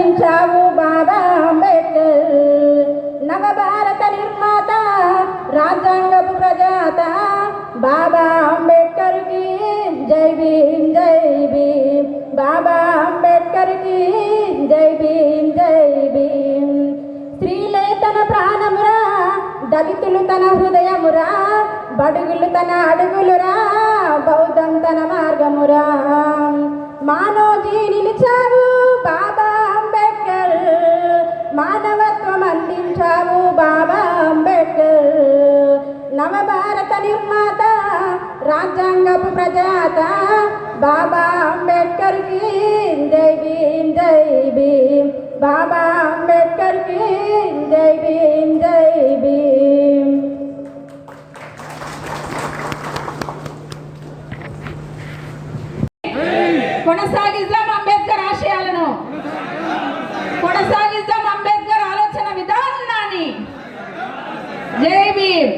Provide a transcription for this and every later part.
అందించావు బాబా అంబేద్కర్. నవభారత నిర్మాత రాజ్యాంగపు ప్రజాత బాబా అంబేద్కర్కి జై భీమ్ జై భీమ్. బాబా అంబేద్కర్కి జై భీమ్ జై భీమ్. స్త్రీలే తన ప్రాణమురా, దళితులు తన హృదయమురా, బడుగులు తన అడుగులురా, బౌద్ధం తన మార్గమురా. మానోజీ నిలిచావు బాబా అంబేద్కర్, మానవత్వం అందించావు బాబా అంబేద్కర్. నవభారత నిర్మాత రాజ్యాంగపు ప్రజాత బాబా అంబేద్కర్కి జై భీమ్ జై భీమ్. బాబా అంబేద్కర్కి జై భీమ్ జై భీమ్. కొనసాగిద్దాం అంబేద్కర్ ఆశయాలను, కొనసాగిద్దాం అంబేద్కర్ ఆలోచన విధానాన్ని. జై భీమ్.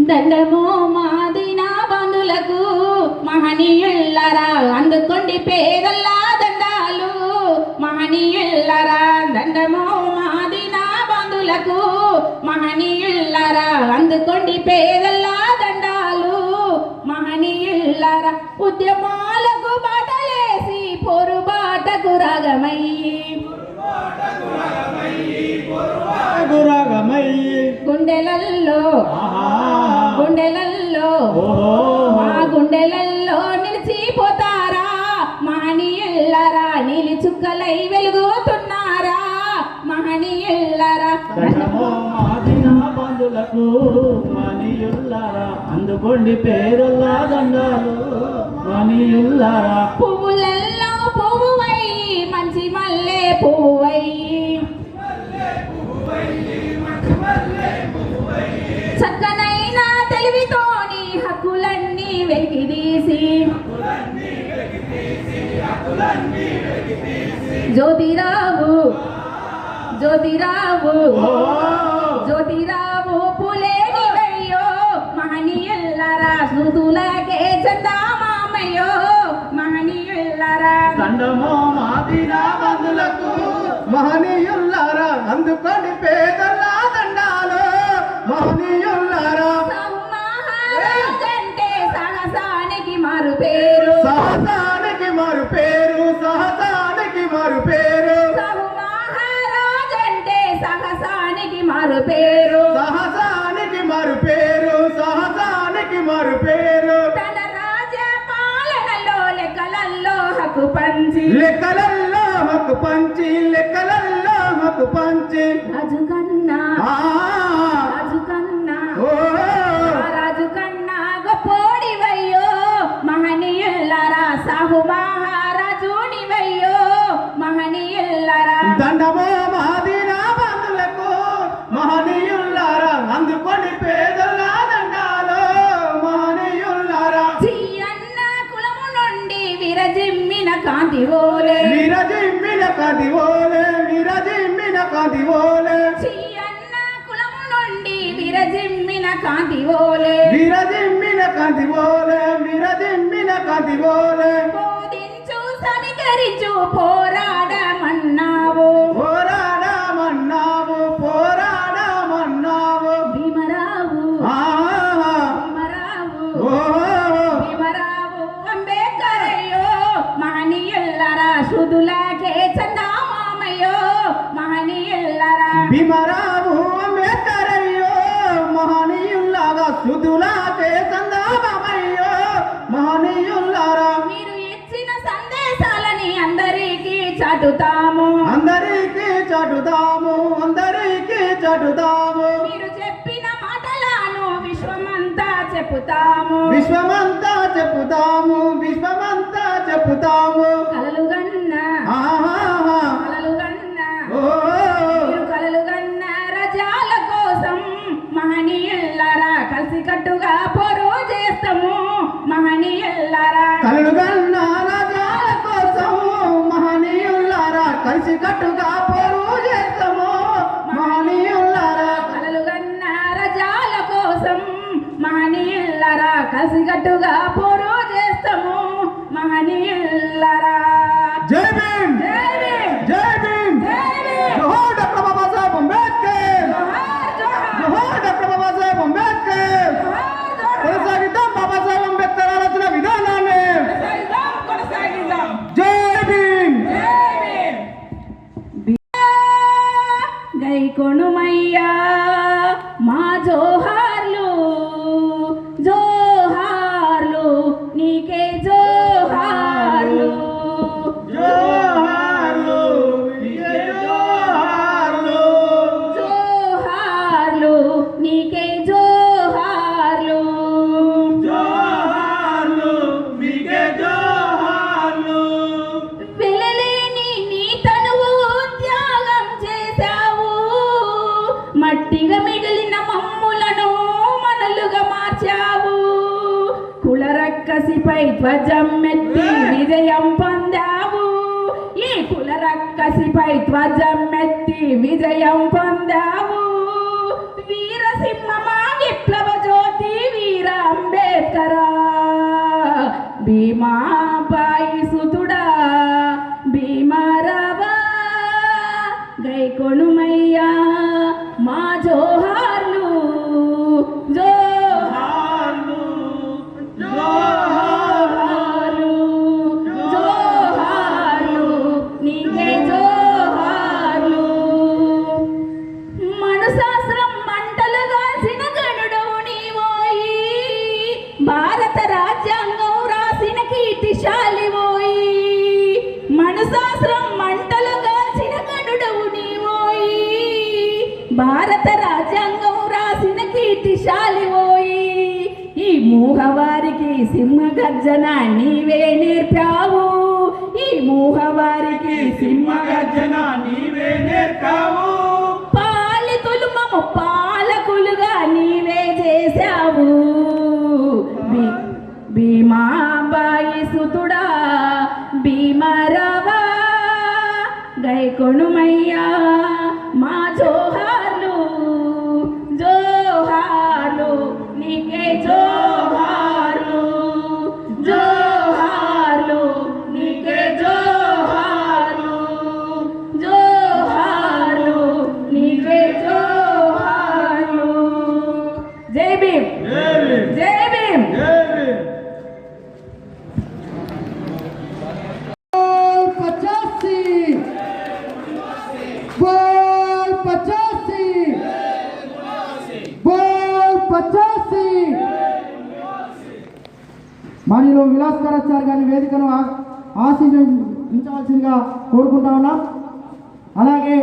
దండమో మాదినా బంధులకు మహనీయుల్లరా, అందుకోండి పేదల్లా దండాలు మహనీయుల్లరా. దండమో మాదినా బంధులకు మహనీయుల్లరా, అందుకోండి పేదల్లా దండాలు మహనీయుల్లరా. ఉద్యమాలకు బాటలేసి పోరుబాటకు రాగమయ్యి గుండెలల్లో గుండెలల్లో మా గుండెలల్లో నిలిచిపోతారా మహనీయుల్లరా. నీలి చుక్కలై వెలుగుతున్నారా మహనీయుల్లరా. బంధులకు మహనీయుల్లరా, అందుకోండి పేరుల్లా దండాలు మహనీయుల్లరా. పువ్వులల్లో పువ్వువై మంచి మల్లె పువ్వువై, చక్కనైన తెలివితోని హక్కులన్నీ వెలికిదీసి, జ్యోతిరావు జ్యోతిరావు జ్యోతిరావు పులేనివయ్యో మహనీయుల్లరా. స్మృతులకే చందామామయ్యో మహనీయుల్లరా. దండమో మాదినా బంధులకు మహనీయుల్లరా, అందుకోండి పేదల్లా దండాలు మహనీయుల్లరా. మహారాజంటే సాహసానికి మారు పేరు, సాహసానికి మారు పేరు, సాహసానికి మారు పేరు. మహారాజంటే సాహసానికి మారు పేరు, సాహసానికి మారు పేరు, సాహసానికి మారు పేరు. తన రాజ పాలనలో లెక్కలల్లో హక్కు పంచి, లెక్కలల్లో హక్కు పంచి, లెక్కలల్లో హక్కు పంచి. రాజు కన్నా రాజు కన్నా రాజు కన్నా గొప్పోడివయ్యో మహనీయుల్లరా. సాహు మహారాజునివయ్యో మహనీయుల్లరా. దండమో మాదినా బంధులకు మహనీయుల్లరా, అందుకొని పేదల్లా దండాలు మహనీయుల్లరా. అన్న కులము నుండి విరజిమ్మిన కాంతి ఓలే, విరజిమ్మిన కాంతి ఓలే, విరజిమ్మిన కాంతి ఓలే. అన్న కులము నుండి విరజిమ్మిన కాంతి ఓలే, విరజిమ్మిన కాంతి ఓలే, విరజిమ్మిన కాంతి ఓలే. బోధించు సమీకరించు పోరాడమన్నావు, పోరాడమన్నావు, పోరాడమన్నావు. భీమరావు భీమరావు భీమరావు అంబేద్కర్ అయ్యో మహనీయుల్లరా. శుద్ధులకే చందామామయ్యో మహనీయుల్లరా. భీమరావు అంబేద్కర్ అయ్యో మహనీయుల్లాగా, సుధులాకే చందామయ్యో మహనీయుల్లారా. మీరు ఇచ్చిన సందేశాలని అందరికీ చాటుతాము, అందరికీ చాటుతాము, అందరికీ చాటుతాము. మీరు చెప్పిన మాటలను విశ్వమంతా చెప్పుతాము, విశ్వమంతా చెప్పుతాము, విశ్వమంతా చెప్పుతాము. కలలుగన్న ఆహా కలలుగన్న ఓ మీరు కలలుగన్న రజాల కోసం మహనీయుల్లరా. కలిసికట్టుగా పోరు చేస్తాము మహనీయుల్లరా. కలుగన్న రాజాల కోసం మహనీయుల్లారా, కలిసి కట్టుగా పోరు చేస్తాము మహనీయుల్లారా. కలలుగన్న రజాల కోసం మహనీయుల్లరా. కలిసికట్టుగా పోరు చేస్తాము మహనీయుల్లరా. జై భీమ్ జై భీమ్ జై భీమ్ జై భీమ్ జోహార్ డాక్టర్ బాబాసాహెబ్ అంబేద్కర్ జోహార్ జోహార్ జోహార్ డాక్టర్ బాబాసాహెబ్ అంబేద్కర్ జోహార్ జోహార్ కొనసాగిద్దాం బాబాసాహెబ్ అంబేద్కర్ ఆలోచన విధానాన్ని కొనసాగిద్దాం జై భీమ్ జై భీమ్ గై కొనుమయ్యా మా జోహార్లు జోహార్లు నీకే జోహార్లు జోహార్లు నీకే జోహార్లు జోహార్లు నీకే జోహార్లు జోహార్లు మీకే జోహార్లు వెలలేని నీ తనువు త్యాగం చేశావు మట్టిగా మిగిలిన మమ్ములను మనలుగా మార్చావు కులరక్కసిపై ధ్వజం ఎత్తి విజయం పొందావు ఈ కులరక్కసిపై ధ్వజం ఎత్తి విజయం పొందావు వీరసింహమా విప్లవ జ్యోతి వీర అంబేద్కరా భీమాబాయి సుతుడా భీమారావా గై కొనుమయ్యా మా జోహార్లు జోహార్లు జోహార్లు జోహార్లు నీకే జోహార్లు మనశాస్త్రం మంటలుగాల్సిన గనుడవు నీవోయి భారత రాజ్యాంగం రాసిన కీర్తిశాలివోయి మనశాస్త్రం మంటలుగాల్సిన గనుడవు నీవోయి భారత రాజ్యాంగం రాసిన కీర్తిశాలివోయి ఈ మూహవారికి సింహ గర్జన నీవే నేర్పావు ఈ మూహవారికి సింహ గర్జన నీవే నేర్పావు పాలితులు మమ్మ పాలకులుగా నీవే చేశావు భీమాబాయి సుతుడా భీమరావా గై కొనుమయ్యా మా జోహార్లు జోహార్లు నీకే జోహార్లు జోహార్లు నీకే జోహార్లు జోహార్లు నీకే జోహార్లు జై భీమ్ జై భీమ్ पचासी बोल पचासी बोल पचासी మాన్యులు విలాస్కరాచార్య గారి వేదికను ఆశీర్వదించవలసిందిగా కోరుకుంటా ఉన్నాం. అలాగే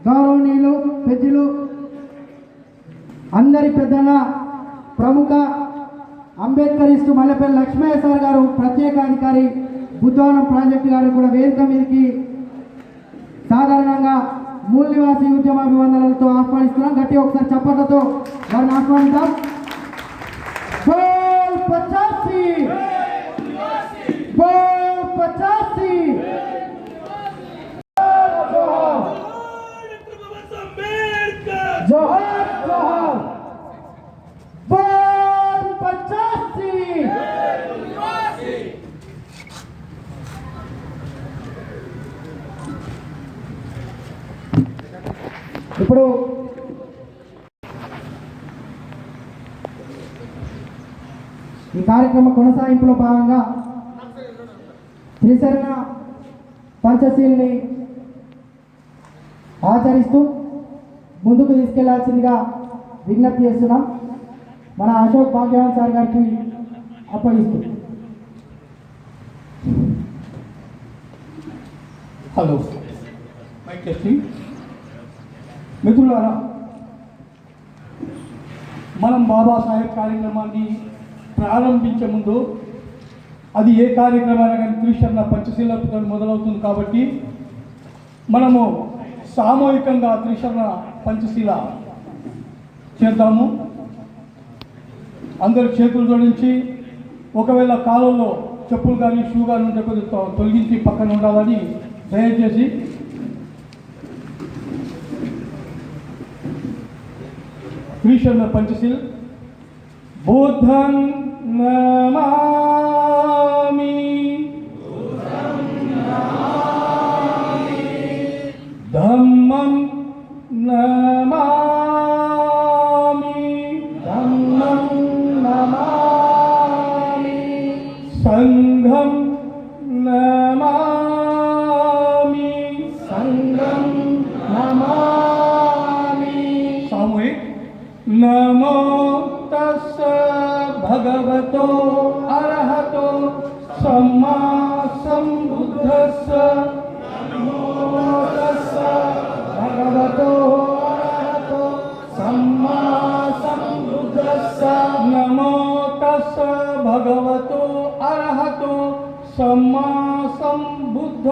గౌరవనీయులు పెద్దలు అందరి పెద్దల ప్రముఖ అంబేద్కరిస్టు మల్లెపల్లి లక్ష్మయ్య సార్ గారు ప్రత్యేక అధికారి బుద్ధవనం ప్రాజెక్టు గారు కూడా వేదిక మీదకి సాధారణంగా మూల నివాసి ఉద్యమాభివందనలతో ఆహ్వానిస్తున్నాం. గట్టి ఒకసారి చప్పట్లతో వారిని ఆహ్వానిద్దాం. బోల్ పచాసి బోల్ పచాసి జోహార్ జోహార్ బోల్ పచాసి ఇప్పుడు ఈ కార్యక్రమ కొనసాగింపులో భాగంగా త్రిశరణ పంచశీల్ని ఆచరిస్తూ ముందుకు తీసుకెళ్లాల్సిందిగా విజ్ఞప్తి చేస్తున్నాం. మన అశోక్ భాగ్యవాన్ సార్ గారికి అప్పగిస్తూ. Hello mic testing. మిత్రులారా, మనం బాబాసాహెబ్ కార్యక్రమాన్ని ప్రారంభించే ముందు అది ఏ కార్యక్రమాన్ని కానీ త్రిశరణ పంచశీలతో మొదలవుతుంది కాబట్టి మనము సామూహికంగా త్రిశరణ పంచశీల చేద్దాము. అందరు చేతులు జోడించి, ఒకవేళ కాలంలో చెప్పులు కానీ షూ కానీ ఉంటే కొద్దిగా తొలగించి పక్కన ఉండాలని దయచేసి త్రిశరణ పంచశీల. బుద్ధం నమామి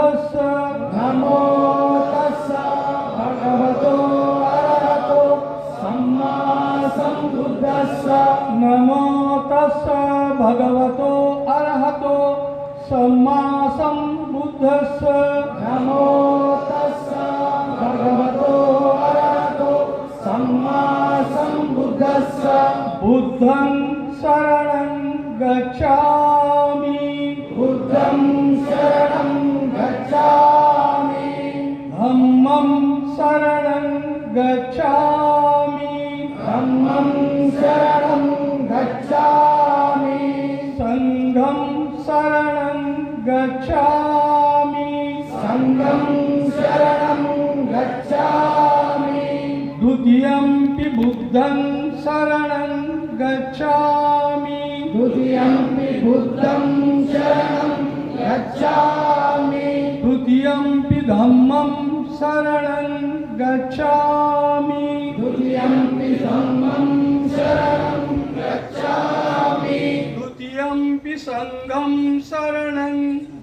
बुद्धस्य नमो तस्स भगवतो अरहतो सम्मा सम्बुद्धस्स नमो तस्स भगवतो अरहतो सम्मा सम्बुद्धस्य नमो तस्स भगवतो अरहतो सम्मा सम्बुद्धस्स बुद्धं शरणं गच्छामि बुद्धं शरणं गच्छामि धम्मं शरणं गच्छामि धम्मं शरणं गच्छामि संघं शरणं गच्छामि संघं शरणं गच्छामि द्वितीयंपि बुद्धं शरणं गच्छामि द्वितीयंपि बुद्धं शरणं गच्छामि द्वितीयंपि धम्मं शरणं गच्छामि द्वितीयंपि धम्मं शरणं गच्छामि द्वितीयंपि संघं शरणं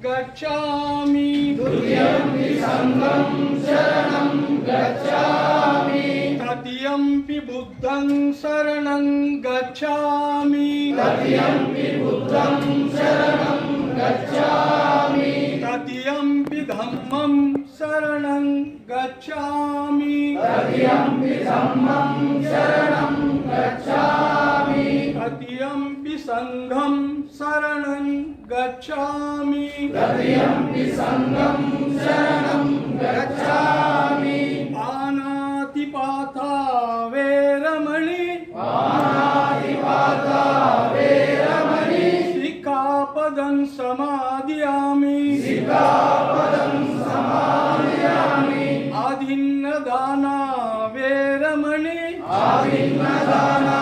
गच्छामि द्वितीयंपि संघं शरणं गच्छामि तृतीयंपि बुद्धं शरणं गच्छामि तृतीयंपि बुद्धं शरणं गच्छामि तृतीयंपि धम्मं शरणं गच्छामि तृतीयंपि धम्मं शरणं गच्छामि तृतीयंपि संघं शरणं गच्छामि तृतीयंपि संघं शरणं गच्छामि पानातिपाता वेरमणि पाणातिपाता वेरमणि सिक्खापदं समादयामि सिक्खापदं समादयामि आदिन्नदाना वेरमणि आभिन्नदाना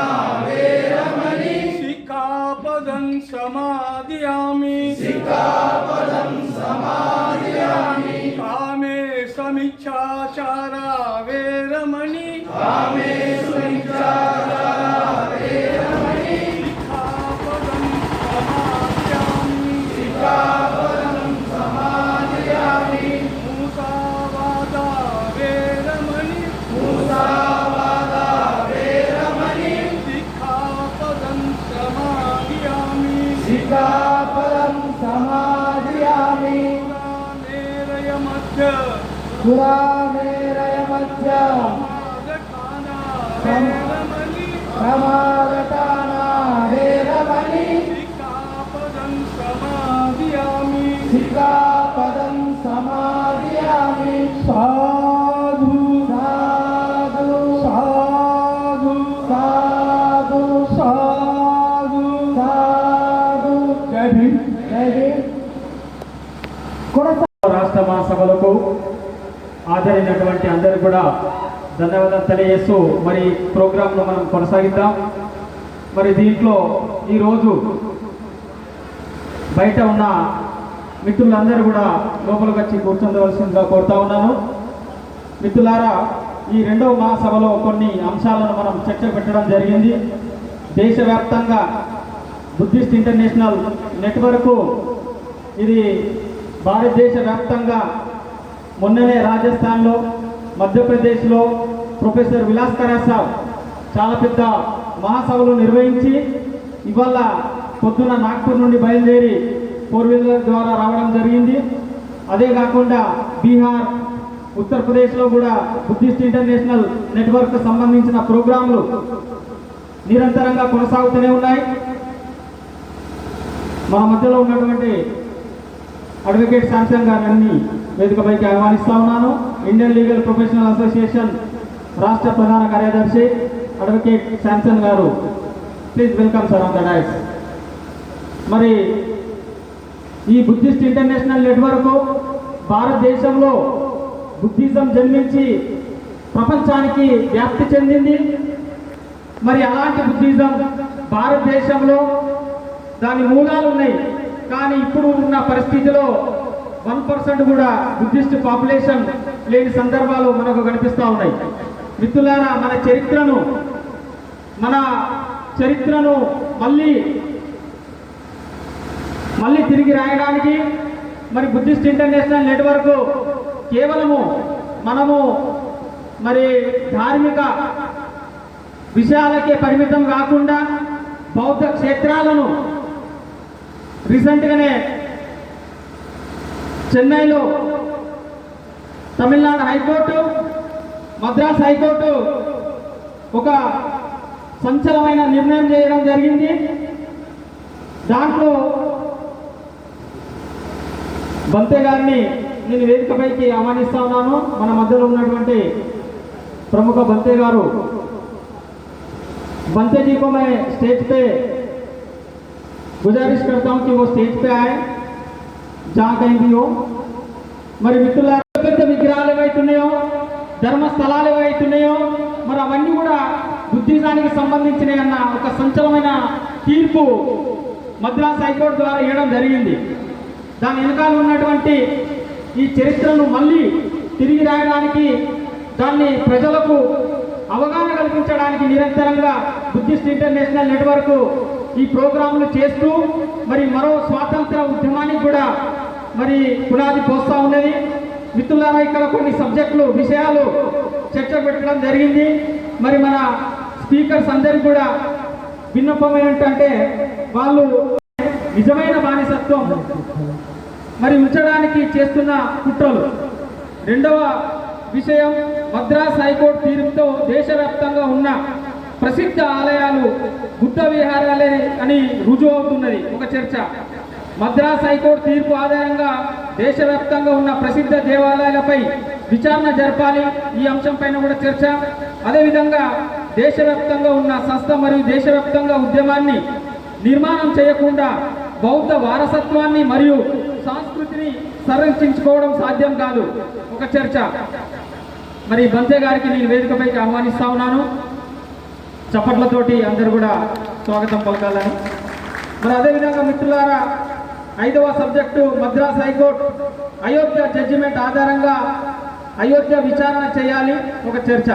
वेरमणि सिक्खापदं समादयामि सिक्खापदं समादयामि कामे समिच्छाचारा वेरमणि कामेषु विचारा वेरमणि सिक्खापदं समादयामि सिक्खापदं समादयामि मुसावादा वेरमणि मुसावादा वेरमणि सिक्खापदं समादयामि सिक्खापदं समादयामि नेरयमध्य पुरामेरयमध्य मागठाना वेरमणि प्रमागताना वेरमणि सिक्खापदं समादयामि सिक्खापदं समादयामि साधु साधु साधु साधु साधु साधु जय भीम जय भीम కొనసా రాష్ట్ర మహాసభలకు హాజరైనటువంటి అందరికీ కూడా ధన్యవాదాలు తెలియజేస్తూ మరి ప్రోగ్రాంను మనం కొనసాగిద్దాం. మరి దీంట్లో ఈరోజు బయట ఉన్న మిత్రులందరూ కూడా లోపలికి వచ్చి కూర్చోవలసిందిగా కోరుతా ఉన్నాను. మిత్రులారా, ఈ రెండవ మహాసభలో కొన్ని అంశాలను మనం చర్చ పెట్టడం జరిగింది. దేశవ్యాప్తంగా బుద్ధిస్ట్ ఇంటర్నేషనల్ నెట్వర్క్ ఇది భారతదేశ వ్యాప్తంగా మొన్ననే రాజస్థాన్లో, మధ్యప్రదేశ్లో ప్రొఫెసర్ విలాస్ కరాసాబ్ చాలా పెద్ద మహాసభలు నిర్వహించి ఇవాళ పొద్దున నాగ్పూర్ నుండి బయలుదేరి 4-వీలర్ ద్వారా రావడం జరిగింది. అదే కాకుండా బీహార్, ఉత్తరప్రదేశ్లో కూడా బుద్ధిస్ట్ ఇంటర్నేషనల్ నెట్వర్క్ సంబంధించిన ప్రోగ్రాంలు నిరంతరంగా కొనసాగుతూనే ఉన్నాయి. మన మధ్యలో ఉన్నటువంటి అడ్వకేట్ శాంసన్ గారిని వేదికపైకి ఆహ్వానిస్తా ఉన్నాను. ఇండియన్ లీగల్ ప్రొఫెషనల్ అసోసియేషన్ రాష్ట్ర ప్రధాన కార్యదర్శి అడ్వకేట్ శాంసన్ గారు, please welcome sir on the dais. మరి ఈ బుద్ధిస్ట్ ఇంటర్నేషనల్ నెట్వర్క్ భారతదేశంలో బుద్ధిజం జన్మించి ప్రపంచానికి వ్యాప్తి చెందింది. మరి అలాంటి బుద్ధిజం భారతదేశంలో దాని మూలాలు ఉన్నాయి. కానీ ఇప్పుడు ఉన్న పరిస్థితిలో 1% కూడా బుద్ధిస్ట్ పాపులేషన్ లేని సందర్భాలు మనకు కనిపిస్తూ ఉన్నాయి. మిత్రులారా, మన చరిత్రను మళ్ళీ తిరిగి రాయడానికి మరి బుద్ధిస్ట్ ఇంటర్నేషనల్ నెట్వర్క్ కేవలము మనము మరి ధార్మిక విషయాలకే పరిమితం కాకుండా బౌద్ధ క్షేత్రాలను రీసెంట్గానే చెన్నైలో తమిళనాడు హైకోర్టు, మద్రాస్ హైకోర్టు ఒక సంచలనమైన నిర్ణయం చేయడం జరిగింది. దాంట్లో బంతే గారిని నేను వేదికపైకి ఆహ్వానిస్తా ఉన్నాను. మన మధ్యలో ఉన్నటువంటి प्रमुख बंते गारू, बंते जी को मैं स्टेज पे गुजारिश करता हूं कि वो स्टेज पे आए जहां कहीं भी हो. మరి మిత్రులారా పెద్ద విగ్రహాలు ఏవైతున్నాయో ధర్మస్థలాలు ఏవైతున్నాయో మరి అవన్నీ కూడా బుద్ధిజానికి సంబంధించినవి అన్న ఒక సంచలనమైన తీర్పు మద్రాస్ హైకోర్టు ద్వారా ఇవ్వడం జరిగింది. దాని వెనకాల ఉన్నటువంటి ఈ చరిత్రను మళ్ళీ తిరిగి రాయడానికి, దాన్ని ప్రజలకు అవగాహన కల్పించడానికి నిరంతరంగా బుద్ధిస్ట్ ఇంటర్నేషనల్ నెట్వర్క్ ఈ ప్రోగ్రాంలు చేస్తూ మరి మరో స్వాతంత్ర ఉద్యమానికి కూడా మరి పునాది పోస్తా ఉన్నది. మిత్రులారా, ఇక్కడ కొన్ని సబ్జెక్టులు విషయాలు చర్చ పెట్టడం జరిగింది. మరి మన స్పీకర్స్ అందరికీ కూడా విన్నపం ఏంటంటే వాళ్ళు నిజమైన బానిసత్వం మరి ఉంచడానికి చేస్తున్న కుట్రలు. రెండవ విషయం, మద్రాస్ హైకోర్టు తీర్పుతో దేశవ్యాప్తంగా ఉన్న ప్రసిద్ధ ఆలయాలు బుద్ధ విహారాలే అని రుజువు అవుతున్నది ఒక చర్చ. మద్రాస్ హైకోర్టు తీర్పు ఆధారంగా దేశవ్యాప్తంగా ఉన్న ప్రసిద్ధ దేవాలయాలపై విచారణ జరపాలి. ఈ అంశంపైన కూడా చర్చ. అదేవిధంగా దేశవ్యాప్తంగా ఉన్న సంస్థ మరియు దేశవ్యాప్తంగా ఉద్యమాన్ని నిర్మాణం చేయకుండా బౌద్ధ వారసత్వాన్ని మరియు సంస్కృతిని సంరక్షించుకోవడం సాధ్యం కాదు ఒక చర్చ. మరి బంతే గారికి నేను వేదికపైకి ఆహ్వానిస్తా ఉన్నాను. చప్పట్లతోటి అందరూ కూడా స్వాగతం పలకాలని. మరి అదేవిధంగా మిత్రులారా, 5వ subject Madras high court Ayodhya judgement ఆధారంగా అయోధ్య విచారణ చేయాలి ఒక చర్చ.